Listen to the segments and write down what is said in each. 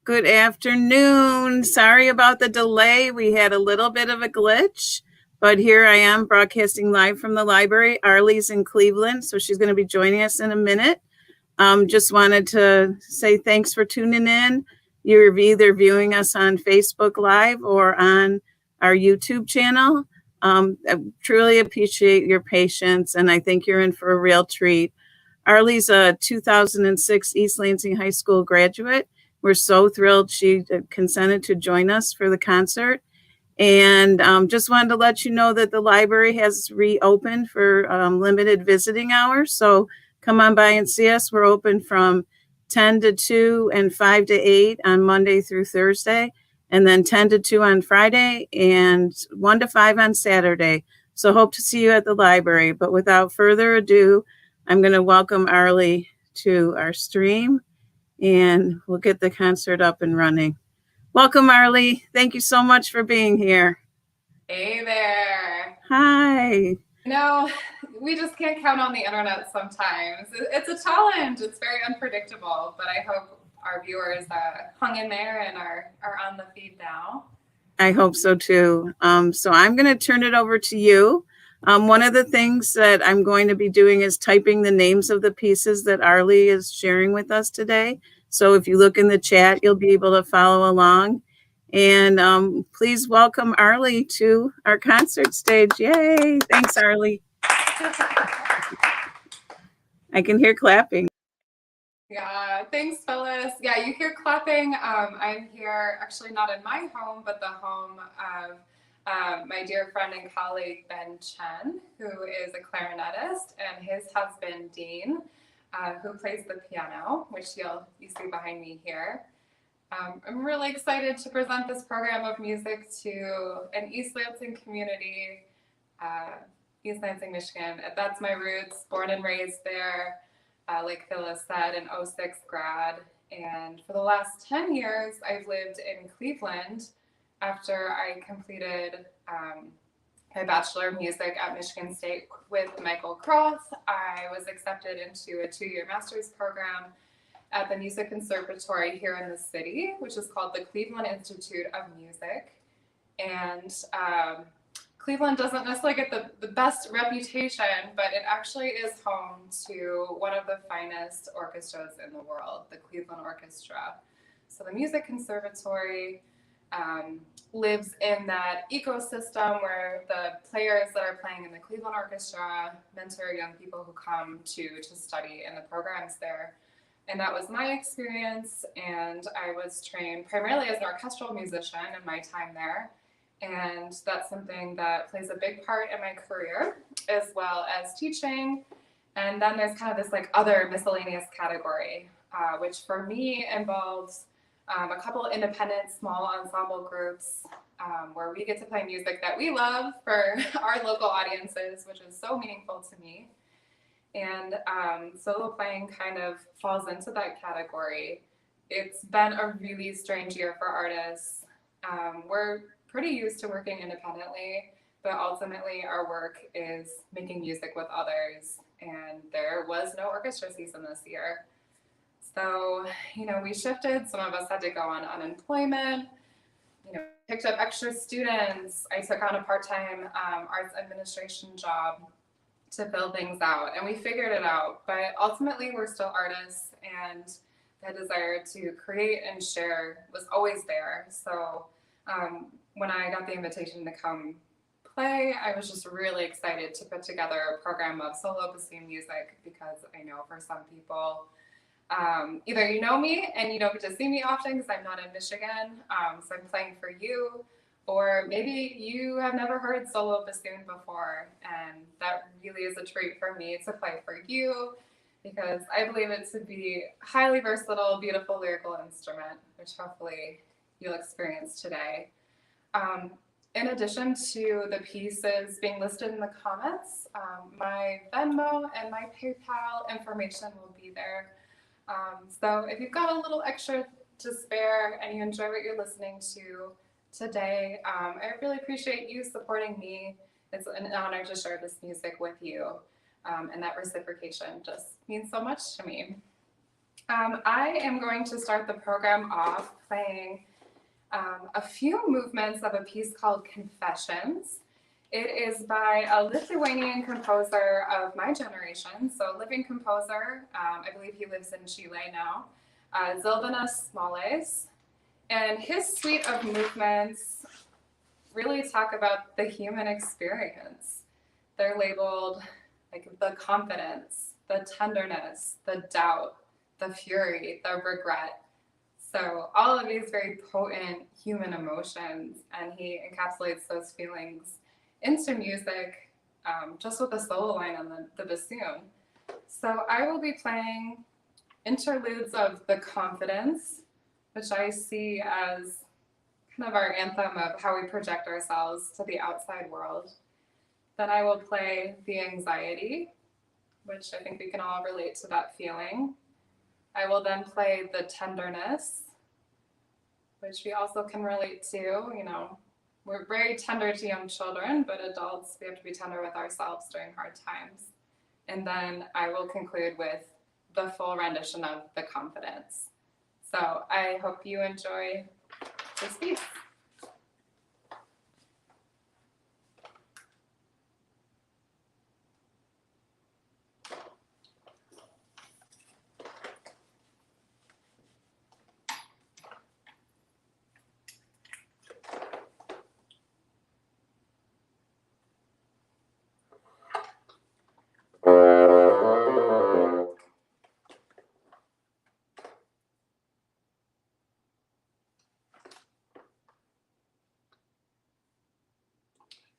Good afternoon. Sorry about the delay. We had a little bit of a glitch, but here I am broadcasting live from the library. Arleigh's in Cleveland, so she's going to be joining us in a minute. Just wanted to say thanks for tuning in. You're either viewing us on Facebook Live or on our YouTube channel. I truly appreciate your patience, and I think you're in for a real treat. Arleigh's a 2006 East Lansing High School graduate. We're so thrilled she consented to join us for the concert. And just wanted to let you know that the library has reopened for limited visiting hours. So come on by and see us. We're open from 10 to 2 and 5 to 8 on Monday through Thursday, and then 10 to 2 on Friday and 1 to 5 on Saturday. So hope to see you at the library. But without further ado, I'm going to welcome Arleigh to our stream, and we'll get the concert up and running. Welcome, Arleigh. Thank you so much for being here. Hey there. Hi. No, we just can't count on the internet sometimes. It's a challenge. It's very unpredictable, but I hope our viewers hung in there and are on the feed now. I hope so too. So I'm going to turn it over to you. One of the things that I'm going to be doing is typing the names of the pieces that Arleigh is sharing with us today. So if you look in the chat, you'll be able to follow along. And please welcome Arleigh to our concert stage. Yay! Thanks, Arleigh. I can hear clapping. Yeah, thanks, Phyllis. Yeah, you hear clapping. I'm here actually not in my home, but the home of my dear friend and colleague, Ben Chen, who is a clarinetist, and his husband, Dean, who plays the piano, which you see behind me here. I'm really excited to present this program of music to an East Lansing community, East Lansing, Michigan. That's my roots, born and raised there, like Phyllis said, an '06 grad. And for the last 10 years, I've lived in Cleveland after I completed my Bachelor of Music at Michigan State with Michael Croth. I was accepted into a 2-year master's program at the Music Conservatory here in the city, which is called the Cleveland Institute of Music. And Cleveland doesn't necessarily get the best reputation, but it actually is home to one of the finest orchestras in the world, the Cleveland Orchestra. So the Music Conservatory lives in that ecosystem where the players that are playing in the Cleveland Orchestra mentor young people who come to study in the programs there. And that was my experience, and I was trained primarily as an orchestral musician in my time there. And that's something that plays a big part in my career, as well as teaching. And then there's kind of this like other miscellaneous category, which for me involves a couple independent small ensemble groups where we get to play music that we love for our local audiences, which is so meaningful to me. And solo playing kind of falls into that category. It's been a really strange year for artists. We're pretty used to working independently, but ultimately our work is making music with others. And there was no orchestra season this year. So, we shifted. Some of us had to go on unemployment, picked up extra students. I took on a part-time arts administration job to fill things out, and we figured it out. But ultimately, we're still artists, and the desire to create and share was always there. So when I got the invitation to come play, I was just really excited to put together a program of solo bassoon music, because I know for some people, either you know me and you don't get to see me often because I'm not in Michigan, so I'm playing for you, or maybe you have never heard solo bassoon before, and that really is a treat for me to play for you, because I believe it to be a highly versatile, beautiful lyrical instrument, which hopefully you'll experience today. In addition to the pieces being listed in the comments, my Venmo and my PayPal information will be there. So if you've got a little extra to spare and you enjoy what you're listening to today, I really appreciate you supporting me. It's an honor to share this music with you, and that reciprocation just means so much to me. I am going to start the program off playing a few movements of a piece called Confessions. It is by a Lithuanian composer of my generation, so a living composer. I believe he lives in Chile now, Zilvanas Smoles. And his suite of movements really talk about the human experience. They're labeled like the confidence, the tenderness, the doubt, the fury, the regret. So all of these very potent human emotions, and he encapsulates those feelings into music just with a solo line on the bassoon. So I will be playing interludes of the confidence, which I see as kind of our anthem of how we project ourselves to the outside world. Then I will play the anxiety, which I think we can all relate to that feeling. I will then play the tenderness, which we also can relate to. You know, we're very tender to young children, but adults, we have to be tender with ourselves during hard times. And then I will conclude with the full rendition of the confidence. So I hope you enjoy this piece.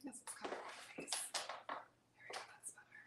Yes, let's cover my face. There we go, that's better.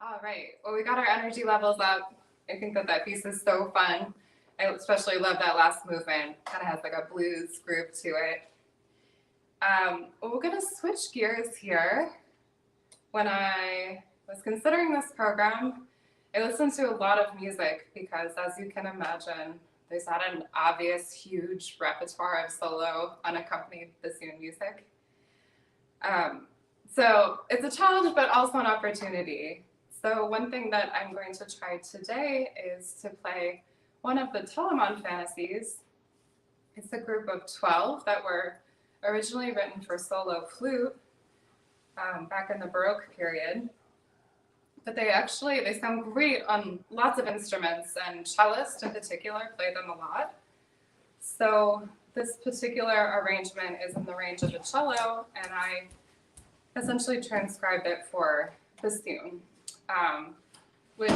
All right. Well, we got our energy levels up. I think that that piece is so fun. I especially love that last movement. Kind of has like a blues groove to it. We're going to switch gears here. When I was considering this program, I listened to a lot of music because, as you can imagine, there's not an obvious, huge repertoire of solo unaccompanied bassoon music. So it's a challenge, but also an opportunity. So one thing that I'm going to try today is to play one of the Telemon fantasies. It's a group of 12 that were originally written for solo flute back in the Baroque period. But they sound great on lots of instruments, and cellists in particular play them a lot. So this particular arrangement is in the range of a cello, and I essentially transcribed it for bassoon, which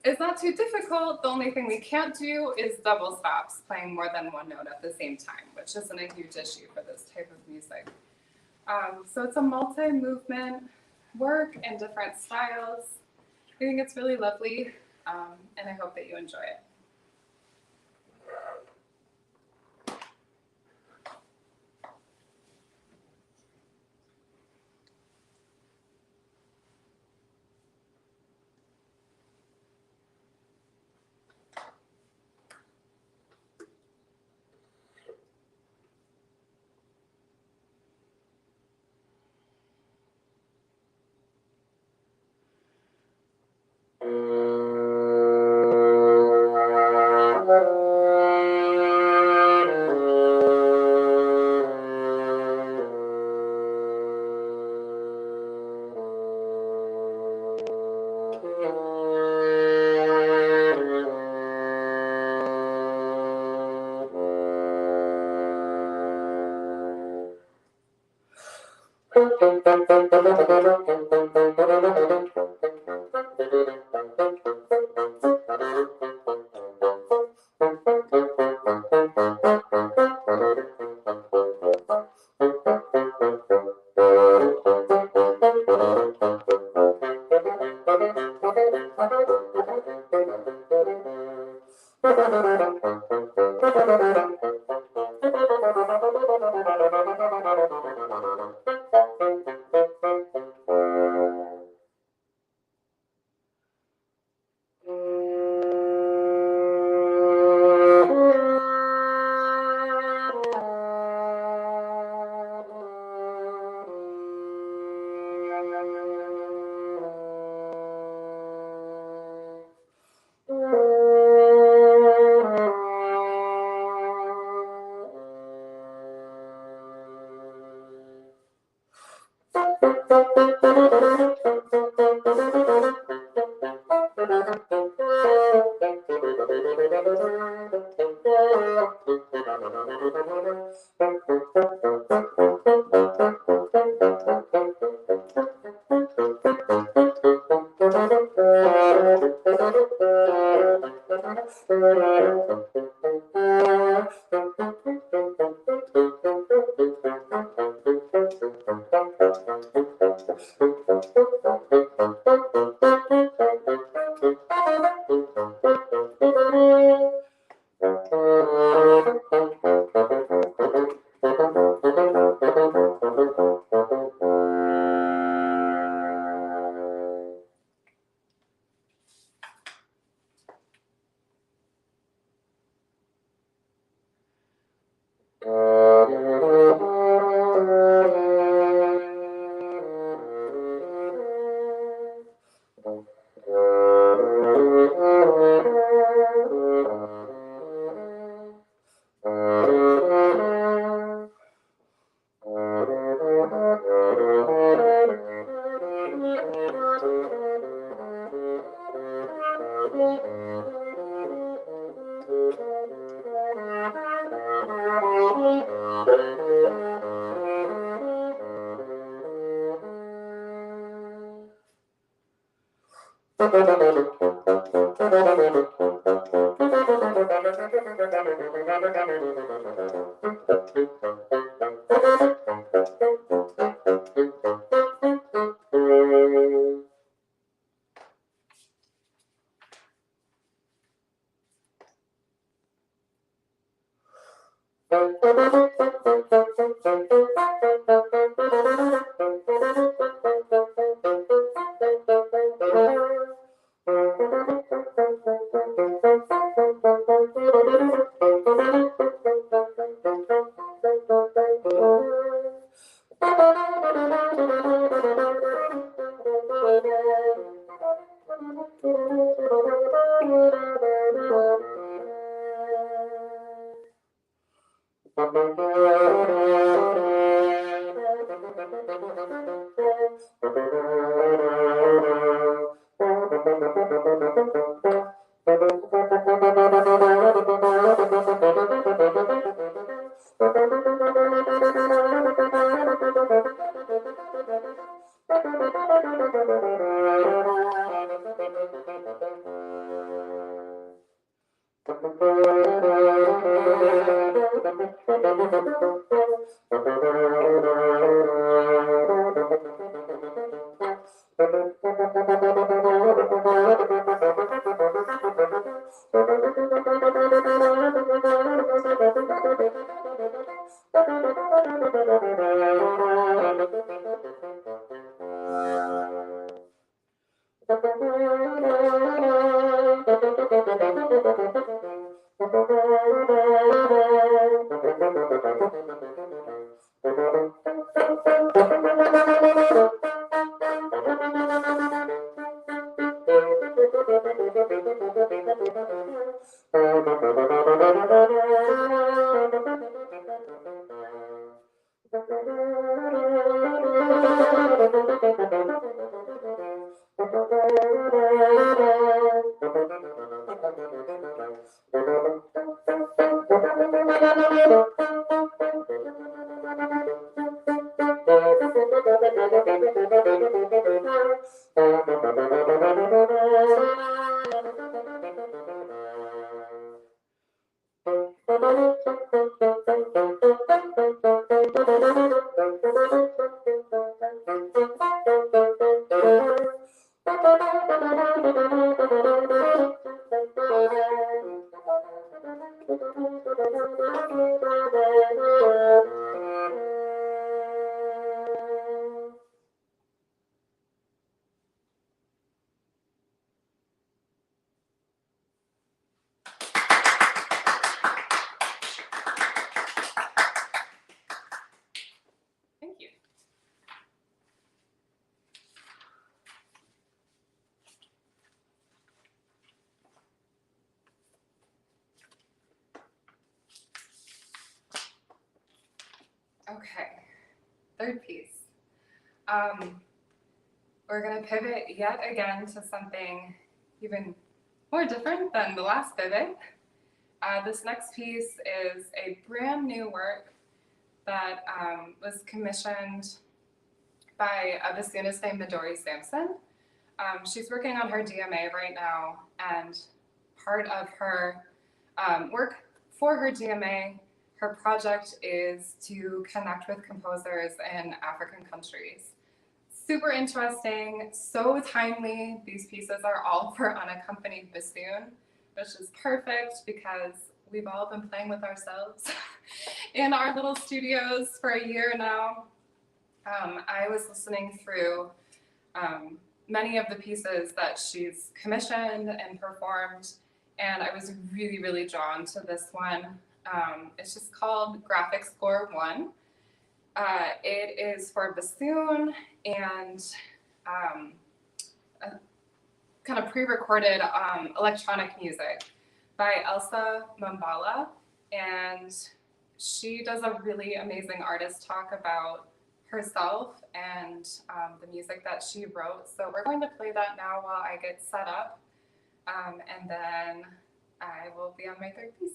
is not too difficult. The only thing we can't do is double stops, playing more than one note at the same time, which isn't a huge issue for this type of music. So it's a multi-movement work in different styles. I think it's really lovely, and I hope that you enjoy it. Thank you. Okay, third piece. We're gonna pivot yet again to something even more different than the last pivot. This next piece is a brand new work that was commissioned by a bassoonist named Midori Sampson. She's working on her DMA right now, and part of her work for her DMA, her project is to connect with composers in African countries. Super interesting, so timely. These pieces are all for unaccompanied bassoon, which is perfect because we've all been playing with ourselves in our little studios for a year now. I was listening through many of the pieces that she's commissioned and performed, and I was really, really drawn to this one. It's just called Graphic Score 1. It is for bassoon and kind of pre-recorded electronic music by Elsa Mambala, and she does a really amazing artist talk about herself and the music that she wrote. So we're going to play that now while I get set up, and then I will be on my third piece.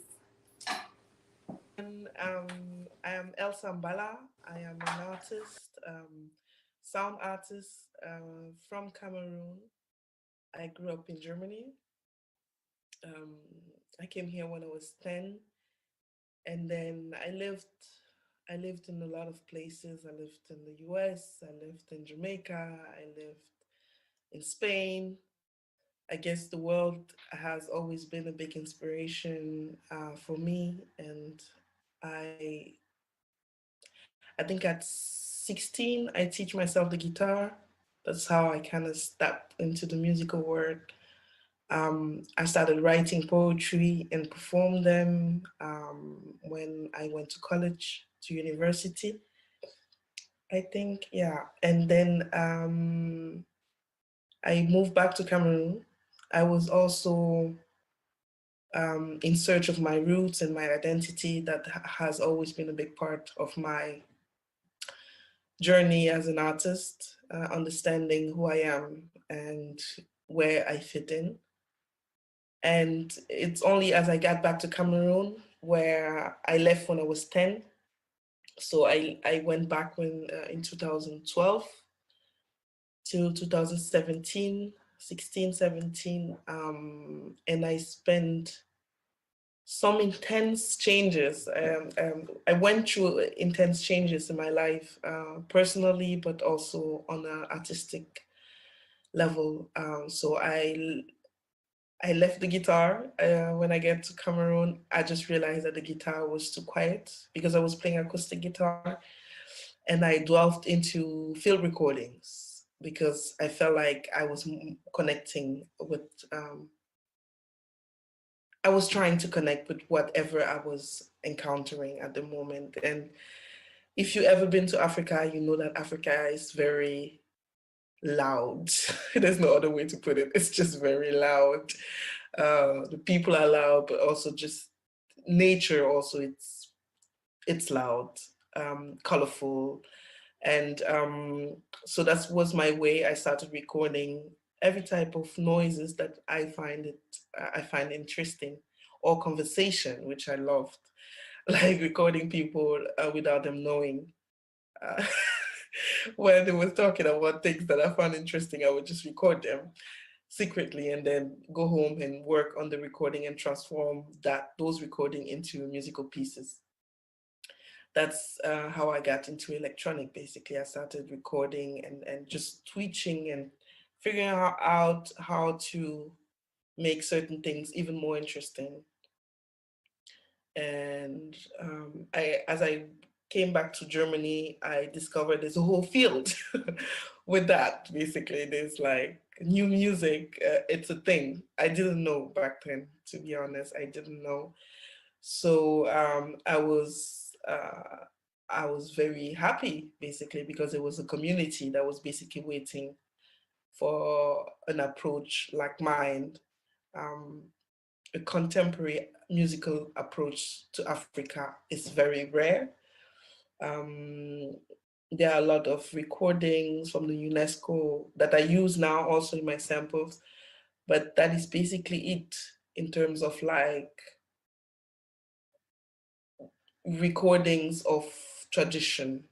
I am Elsa Mbala. I am an artist, sound artist from Cameroon. I grew up in Germany. I came here when I was 10, and then I lived in a lot of places. I lived in the US, I lived in Jamaica, I lived in Spain. I guess the world has always been a big inspiration for me, and I I think at 16 I teach myself the guitar. That's how I kind of stepped into the musical world. I started writing poetry and performed them when I went to college, to university, I think, yeah. And then I moved back to Cameroon. I was also in search of my roots and my identity that has always been a big part of my journey as an artist, understanding who I am and where I fit in. And it's only as I got back to Cameroon, where I left when I was 10. So I went back in 2012 till 2017, 16, 17, and I spent some intense changes. I went through intense changes in my life, personally, but also on an artistic level. So I left the guitar. When I get to Cameroon, I just realized that the guitar was too quiet because I was playing acoustic guitar, and I delved into field recordings because I felt like I was connecting with. I was trying to connect with whatever I was encountering at the moment. And if you ever been to Africa, you know that Africa is very loud. There's no other way to put it. It's just very loud. The people are loud, but also just nature. Also, it's loud, colorful, and so that was my way. I started recording every type of noises that I find interesting, or conversation, which I loved, like recording people without them knowing. Uh, when they were talking about things that I found interesting, I would just record them secretly and then go home and work on the recording and transform those recording into musical pieces. That's how I got into electronic. Basically, I started recording and just tweaking and figuring out how to make certain things even more interesting. And as I came back to Germany, I discovered there's a whole field with that. Basically, there's like new music. It's a thing. I didn't know back then, to be honest. I didn't know. So I was very happy, basically, because it was a community that was basically waiting for an approach like mine, um, a contemporary musical approach to Africa is very rare. Um, there are a lot of recordings from the UNESCO that I use now also in my samples, but that is basically it in terms of like recordings of tradition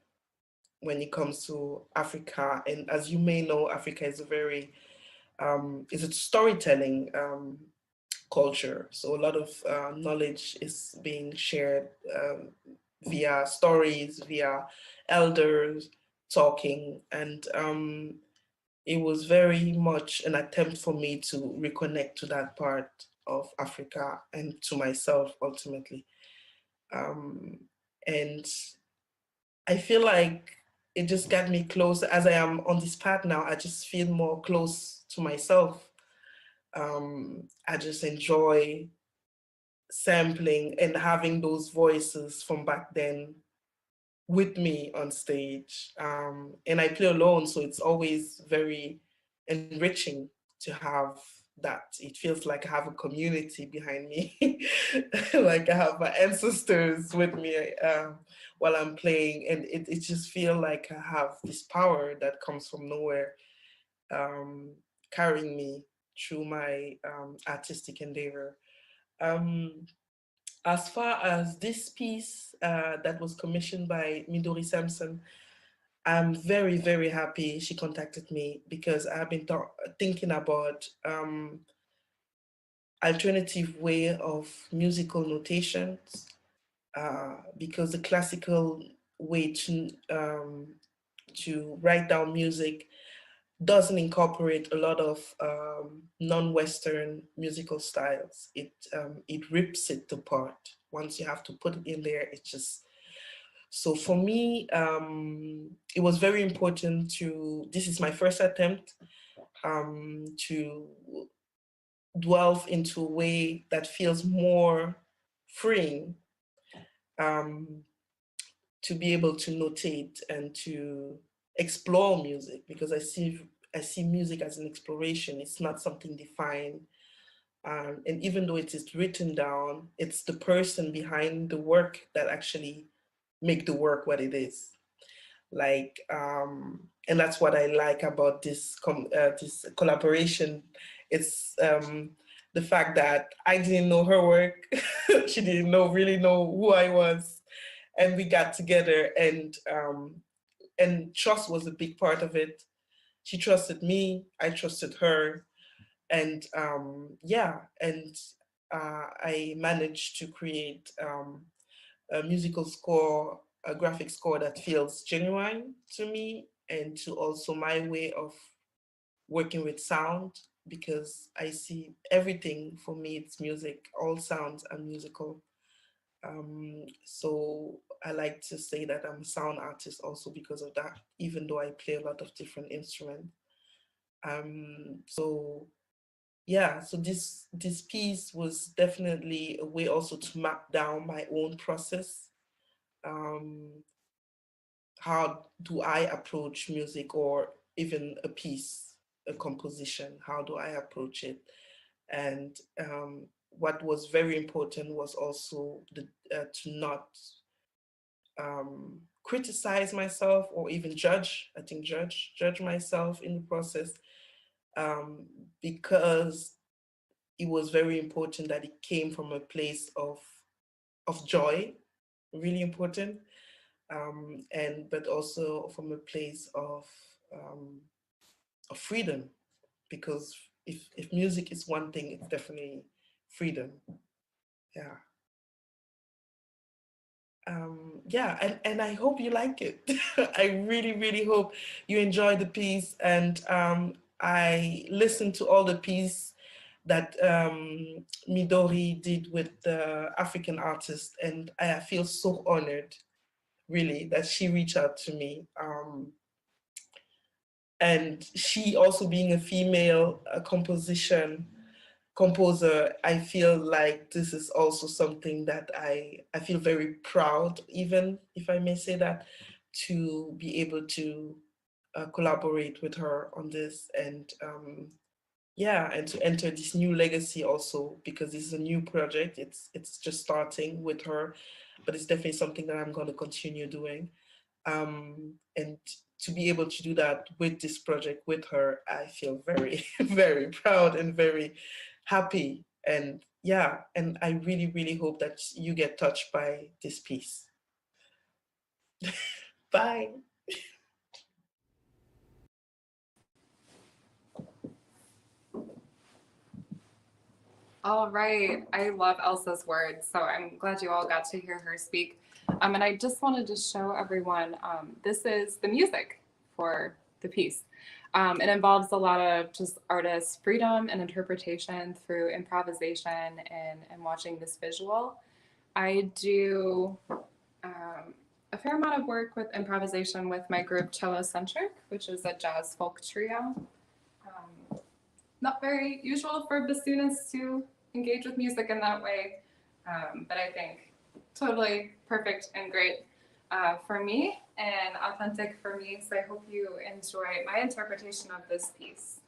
when it comes to Africa. And as you may know, Africa is is a storytelling culture. So a lot of knowledge is being shared via stories, via elders talking. And it was very much an attempt for me to reconnect to that part of Africa and to myself ultimately. Um, and I feel like it just got me close as I am on this path now. I just feel more close to myself. I just enjoy sampling and having those voices from back then with me on stage. And I play alone, so it's always very enriching to have that. It feels like I have a community behind me, like I have my ancestors with me while I'm playing, and it just feels like I have this power that comes from nowhere, carrying me through my artistic endeavor. Um, as far as this piece that was commissioned by Midori Sampson, I'm very, very happy she contacted me because I've been thinking about alternative way of musical notations because the classical way to write down music doesn't incorporate a lot of non-Western musical styles. It rips it apart. Once you have to put it in there, it's just so for me. It was very important to. This is my first attempt to delve into a way that feels more freeing. Um, to be able to notate and to explore music because I see music as an exploration. It's not something defined. And even though it is written down, it's the person behind the work that actually make the work what it is. Like, and that's what I like about this collaboration. It's the fact that I didn't know her work, she didn't really know who I was, and we got together, and trust was a big part of it. She trusted me, I trusted her, and yeah, and I managed to create a musical score, a graphic score that feels genuine to me, and to also my way of working with sound, because I see everything for me, it's music, all sounds are musical. So I like to say that I'm a sound artist also because of that, even though I play a lot of different instruments. So yeah, so this piece was definitely a way also to map down my own process. Um, how do I approach music, or even a piece, a composition? How do I approach it? And what was very important was also to not criticize myself or even judge. I think judge myself in the process, um, because it was very important that it came from a place of joy, really important, and but also from a place of freedom, because if music is one thing, it's definitely freedom. Yeah. Yeah, and I hope you like it. I really, really hope you enjoy the piece. And I listened to all the piece that Midori did with the African artist, and I feel so honored, really, that she reached out to me. And she also being a female composer, I feel like this is also something that I feel very proud, even if I may say that, to be able to collaborate with her on this, and yeah, and to enter this new legacy also, because this is a new project. It's just starting with her, but it's definitely something that I'm going to continue doing. And to be able to do that with this project with her, I feel very, very proud and very happy. And yeah, and I really, really hope that you get touched by this piece. Bye. All right. I love Elsa's words, so I'm glad you all got to hear her speak. And I just wanted to show everyone, this is the music for the piece. It involves a lot of just artist freedom and interpretation through improvisation and watching this visual. I do a fair amount of work with improvisation with my group Cello Centric, which is a jazz folk trio. Not very usual for bassoonists to engage with music in that way, but I think totally perfect and great for me and authentic for me. So I hope you enjoy my interpretation of this piece.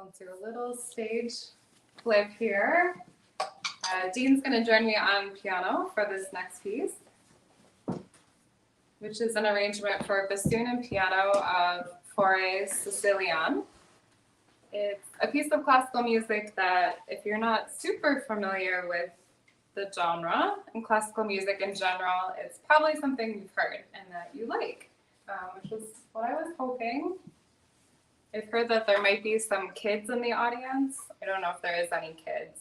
I'll do a little stage flip here. Dean's going to join me on piano for this next piece, which is an arrangement for bassoon and piano of Fauré Sicilian. It's a piece of classical music that, if you're not super familiar with the genre and classical music in general, it's probably something you've heard and that you like, which is what I was hoping. I've heard that there might be some kids in the audience. I don't know if there is any kids.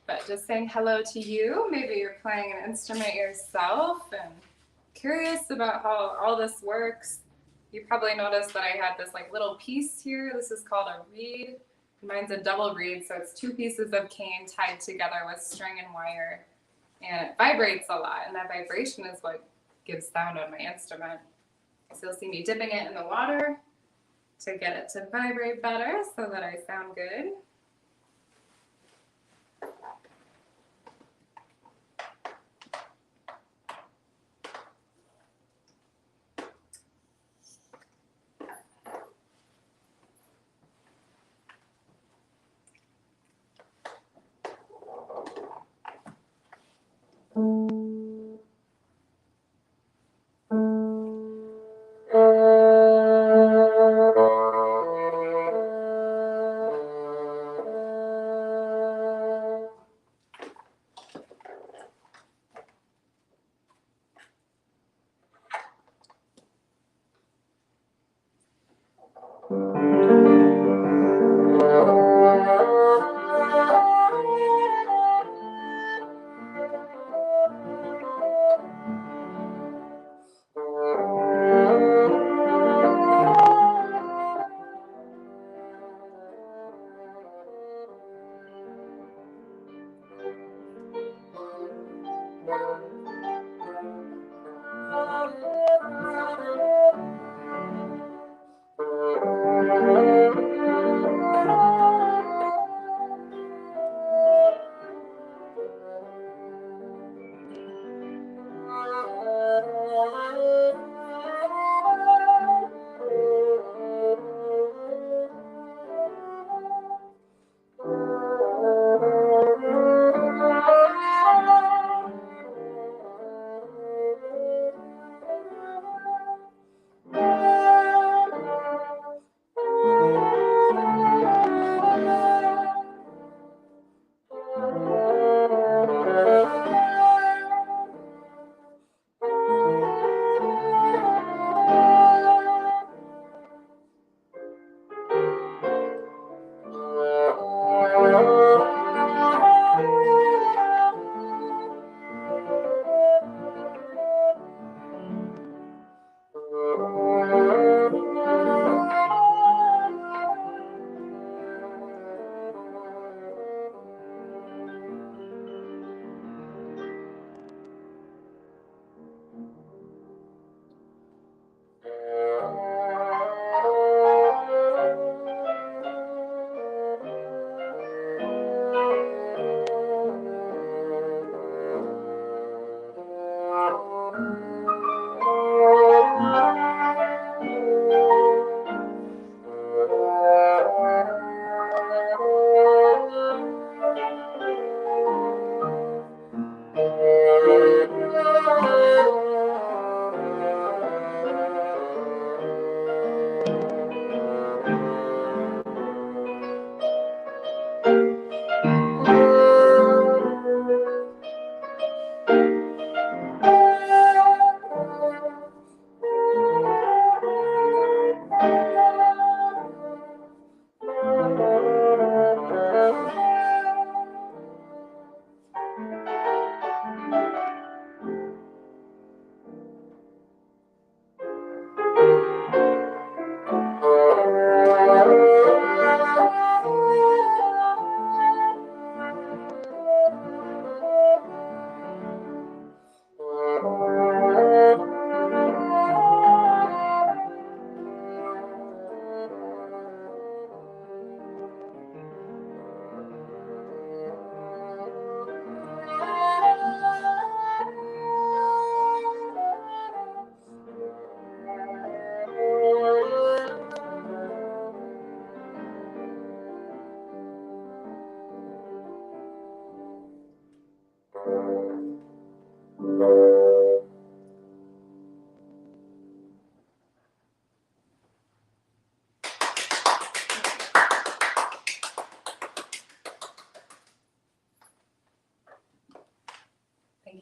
But just saying hello to you. Maybe you're playing an instrument yourself and curious about how all this works. You probably noticed that I had this like little piece here. This is called a reed. Mine's a double reed, so it's two pieces of cane tied together with string and wire. And it vibrates a lot, and that vibration is what gives sound on my instrument. So you'll see me dipping it in the water to get it to vibrate better so that I sound good.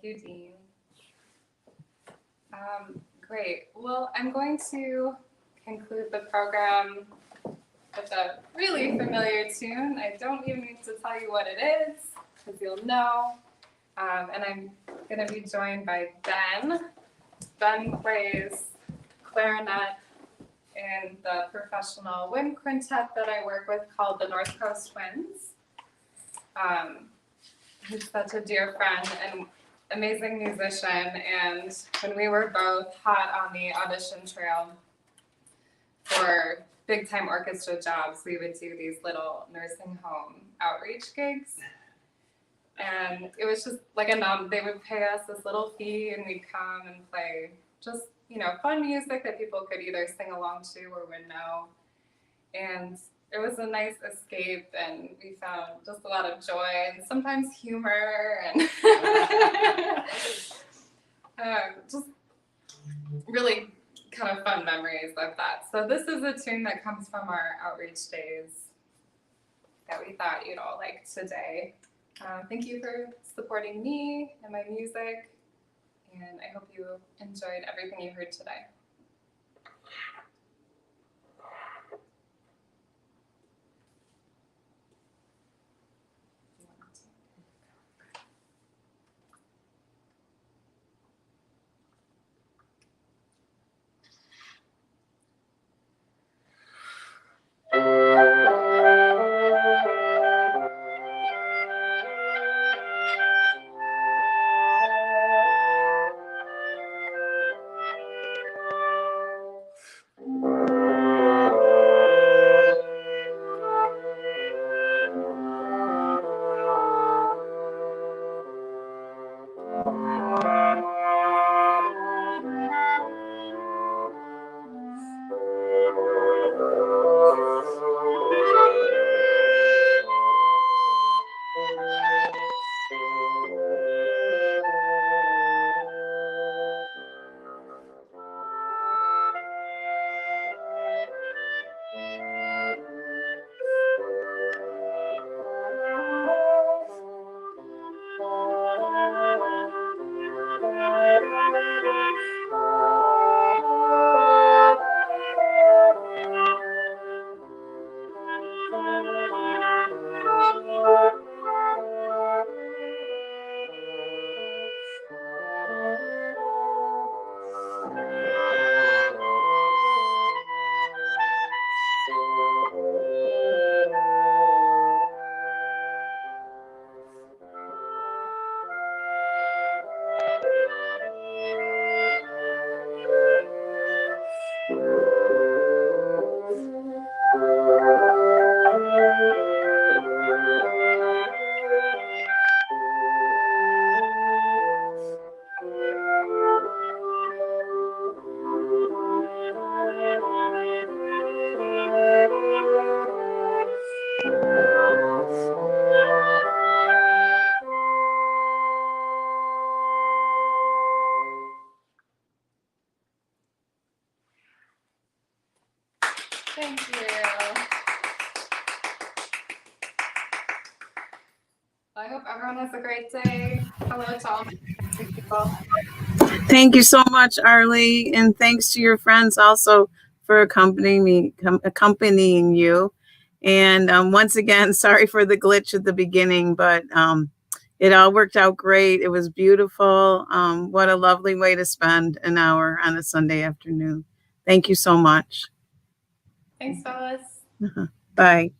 Thank you, Dean. Great. Well, I'm going to conclude the program with a really familiar tune. I don't even need to tell you what it is, because you'll know. And I'm going to be joined by Ben. Ben plays clarinet in the professional wind quintet that I work with called the North Coast Winds. He's such a dear friend and amazing musician, and when we were both hot on the audition trail for big time orchestra jobs, we would do these little nursing home outreach gigs. And it was just like they would pay us this little fee and we'd come and play just, fun music that people could either sing along to or would know. And it was a nice escape, and we found just a lot of joy and sometimes humor and just really kind of fun memories of that. So this is a tune that comes from our outreach days that we thought you'd all like today. Thank you for supporting me and my music, and I hope you enjoyed everything you heard today. Thank you. I hope everyone has a great day. Hello to all my people. Thank you so much, Arleigh, and thanks to your friends also for accompanying you. And once again, sorry for the glitch at the beginning, but it all worked out great. It was beautiful. What a lovely way to spend an hour on a Sunday afternoon. Thank you so much. Thanks, fellas. Bye.